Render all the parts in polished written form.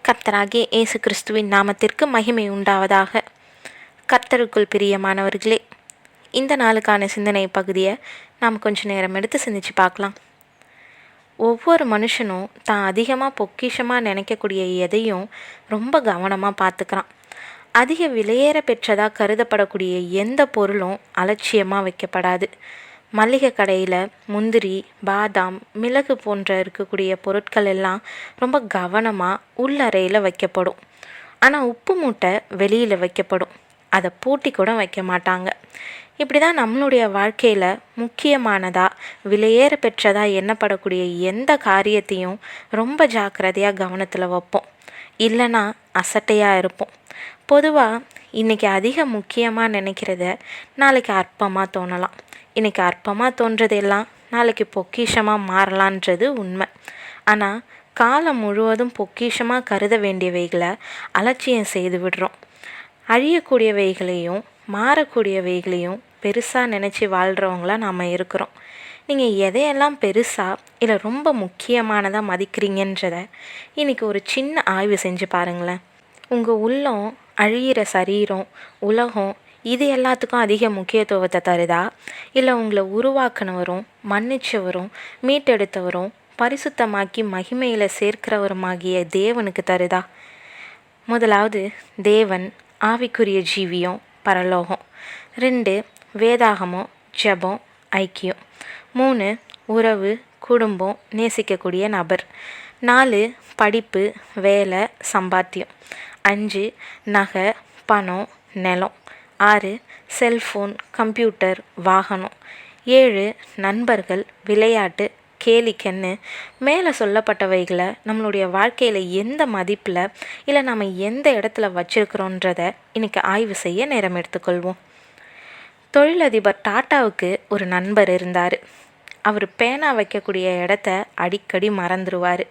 கர்த்தராகிய இயேசு கிறிஸ்துவின் நாமத்திற்கு மகிமை உண்டாவதாக. கர்த்தருக்குள் பிரியமானவர்களே, இந்த நாளுக்கான சிந்தனை பகுதியை நாம் கொஞ்சம் நேரம் எடுத்து சிந்திச்சு பார்க்கலாம். ஒவ்வொரு மனுஷனும் தான் அதிகமாக பொக்கிஷமாக நினைக்கக்கூடிய எதையும் ரொம்ப கவனமாக பார்த்துக்கிறான். அதிக விலையேற பெற்றதாக கருதப்படக்கூடிய எந்த பொருளும் அலட்சியமாக வைக்கப்படாது. மளிகை கடையில் முந்திரி, பாதாம், மிளகு போன்ற இருக்கக்கூடிய பொருட்கள் எல்லாம் ரொம்ப கவனமாக உள்ளறையில் வைக்கப்படும். ஆனால் உப்பு மூட்டை வெளியில் வைக்கப்படும். அதை பூட்டி கூட வைக்க மாட்டாங்க. இப்படி தான் நம்மளுடைய வாழ்க்கையில் முக்கியமானதாக விலையேற பெற்றதாக எண்ணப்படக்கூடிய எந்த காரியத்தையும் ரொம்ப ஜாக்கிரதையாக கவனத்தில் வைப்போம். இல்லைன்னா அசட்டையாக இருப்போம். பொதுவாக இன்றைக்கி அதிக முக்கியமாக நினைக்கிறத நாளைக்கு அற்பமாக தோணலாம். இன்றைக்கி அற்பமாக தோன்றதெல்லாம் நாளைக்கு பொக்கிஷமாக மாறலான்றது உண்மை. ஆனால் காலம் முழுவதும் பொக்கிஷமாக கருத வேண்டியவைகளை அலட்சியம் செய்து விடுறோம். அழியக்கூடியவைகளையும் மாறக்கூடியவைகளையும் பெருசாக நினச்சி வாழ்கிறவங்களாக நாம் இருக்கிறோம். நீங்கள் எதையெல்லாம் பெருசாக இல்லை ரொம்ப முக்கியமானதாக மதிக்கிறீங்கன்றதை இன்றைக்கி ஒரு சின்ன ஆய்வு செஞ்சு பாருங்களேன். உங்கள் உள்ளம், அழியிற சரீரம், உலகம் இது எல்லாத்துக்கும் அதிக முக்கியத்துவத்தை தருதா, இல்லை உங்களை உருவாக்குனவரும் மன்னிச்சவரும் மீட்டெடுத்தவரும் பரிசுத்தமாக்கி மகிமையில் சேர்க்கிறவருமாகிய தேவனுக்கு தருதா? முதலாவது, தேவன் ஆவிக்குரிய ஜீவியம், பரலோகம். 2, வேதாகமம், ஜெபம், ஐக்கியம். 3, உறவு, குடும்பம், நேசிக்கக்கூடிய நபர். 4, படிப்பு, வேலை, சம்பாத்தியம். 5, நகை, பணம், நிலம். 6, செல்ஃபோன், கம்ப்யூட்டர், வாகனம். 7, நண்பர்கள், விளையாட்டு, கேலிக்கன்னு மேலே சொல்லப்பட்டவைகளை நம்மளுடைய வாழ்க்கையில் எந்த மதிப்பில் இல்லை நம்ம எந்த இடத்துல வச்சுருக்கிறோன்றதை இன்றைக்கி ஆய்வு செய்ய நேரம் எடுத்துக்கொள்வோம். தொழிலதிபர் டாட்டாவுக்கு ஒரு நண்பர் இருந்தார். அவர் பேனா வைக்கக்கூடிய இடத்த அடிக்கடி மறந்துடுவார்.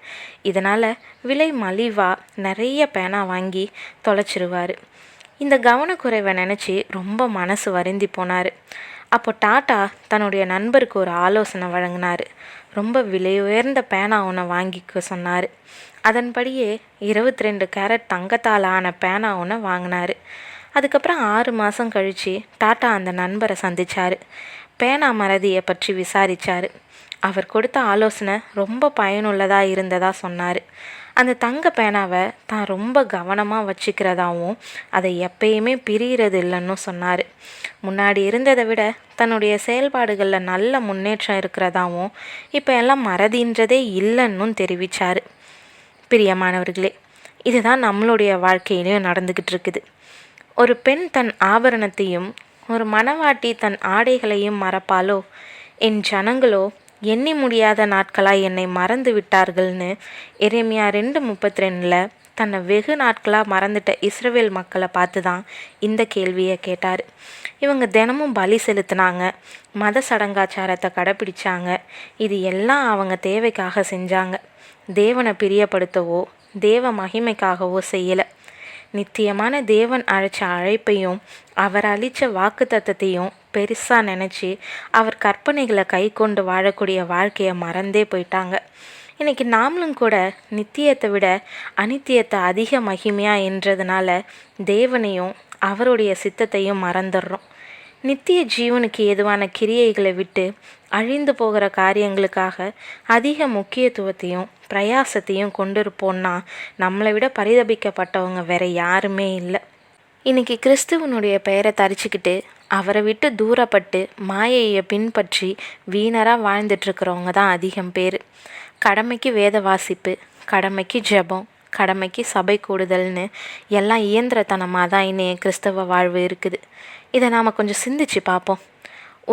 இதனால் விலை மலிவாக நிறைய பேனா வாங்கி தொலைச்சிருவார். இந்த கவனக்குறைவை நினச்சி ரொம்ப மனசு வருந்தி போனார். அப்போ டாட்டா தன்னுடைய நண்பருக்கு ஒரு ஆலோசனை வழங்கினார். ரொம்ப விலை உயர்ந்த பேனா ஒன்று வாங்கிக்க சொன்னார். அதன்படியே 22 கேரட் தங்கத்தால் ஆன பேனா ஒன்று வாங்கினார். அதுக்கப்புறம் 6 மாதம் கழித்து டாட்டா அந்த நண்பரை சந்தித்தார். பேனா மறதியை பற்றி விசாரித்தார். அவர் கொடுத்த ஆலோசனை ரொம்ப பயனுள்ளதாக இருந்ததாக சொன்னார். அந்த தங்க பேனாவை தான் ரொம்ப கவனமாக வச்சுக்கிறதாவும் அதை எப்பயுமே பிரிகிறது இல்லைன்னு சொன்னார். முன்னாடி இருந்ததை விட தன்னுடைய செயல்பாடுகளில் நல்ல முன்னேற்றம் இருக்கிறதாவும் இப்போ எல்லாம் மறதின்றதே இல்லைன்னும் தெரிவித்தார். பிரியமானவர்களே, இதுதான் நம்மளுடைய வாழ்க்கையிலையும் நடந்துக்கிட்டு இருக்குது. ஒரு பெண் தன் ஆபரணத்தையும் ஒரு மணவாட்டி தன் ஆடைகளையும் மறப்பாலோ, என் ஜனங்களோ எண்ணி முடியாத நாட்களாக என்னை மறந்து விட்டார்கள்னு எரேமியா 2:32 தன்னை வெகு நாட்களாக மறந்துட்ட இஸ்ரவேல் மக்களை பார்த்து தான் இந்த கேள்வியை கேட்டார். இவங்க தினமும் பலி செலுத்தினாங்க, மத சடங்காச்சாரத்தை கடைப்பிடிச்சாங்க. இது எல்லாம் அவங்க தேவைக்காக செஞ்சாங்க. தேவனை பிரியப்படுத்தவோ தேவ மகிமைக்காகவோ செய்யலை. நித்தியமான தேவன் அழைச்ச அழைப்பையும் அவர் அளித்த வாக்கு தத்தத்தையும் பெருசாக நினச்சி அவர் கற்பனைகளை கை கொண்டு வாழக்கூடிய வாழ்க்கையை மறந்தே போயிட்டாங்க. இன்றைக்கி நாமளும் கூட நித்தியத்தை விட அனித்தியத்தை அதிக மகிமையாக என்றதுனால தேவனையும் அவருடைய சித்தத்தையும் மறந்துடுறோம். நித்திய ஜீவனுக்கு ஏதுவான கிரியைகளை விட்டு அழிந்து போகிற காரியங்களுக்காக அதிக முக்கியத்துவத்தையும் பிரயாசத்தையும் கொண்டிருப்போம்னா நம்மளை விட பரிதபிக்கப்பட்டவங்க வேற யாருமே இல்லை. இன்றைக்கி கிறிஸ்துவனுடைய பெயரை தரிச்சுக்கிட்டு அவரை விட்டு தூரப்பட்டு மாயையை பின்பற்றி வீணராக வாழ்ந்துட்டுருக்கிறவங்க தான் அதிகம் பேர். கடமைக்கு வேத வாசிப்பு, கடமைக்கு ஜெபம், கடமைக்கு சபை கூடுதல்னு எல்லாம் இயந்திரத்தனமாக தான் இன்றைய கிறிஸ்தவ வாழ்வு இருக்குது. இதை நாம் கொஞ்சம் சிந்திச்சு பார்ப்போம்.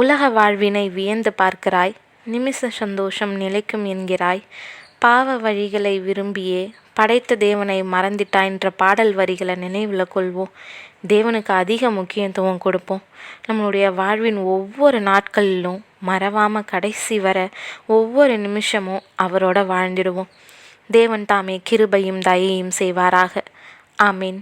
உலக வாழ்வினை வியந்து பார்க்கிறாய், நிமிஷ சந்தோஷம் நிலைக்கும் என்கிறாய், பாவ வழிகளை விரும்பியே படைத்த தேவனை மறந்துட்டாய்ன்ற பாடல் வரிகளை நினைவில் கொள்வோம். தேவனுக்கு அதிக முக்கியத்துவம் கொடுப்போம். நம்மளுடைய வாழ்வின் ஒவ்வொரு நாட்களிலும் மறவாமல் கடைசி வர ஒவ்வொரு நிமிஷமும் அவரோட வாழ்ந்திடுவோம். தேவன் தாமே கிருபையும் தயையும் செய்வாராக. ஆமீன்.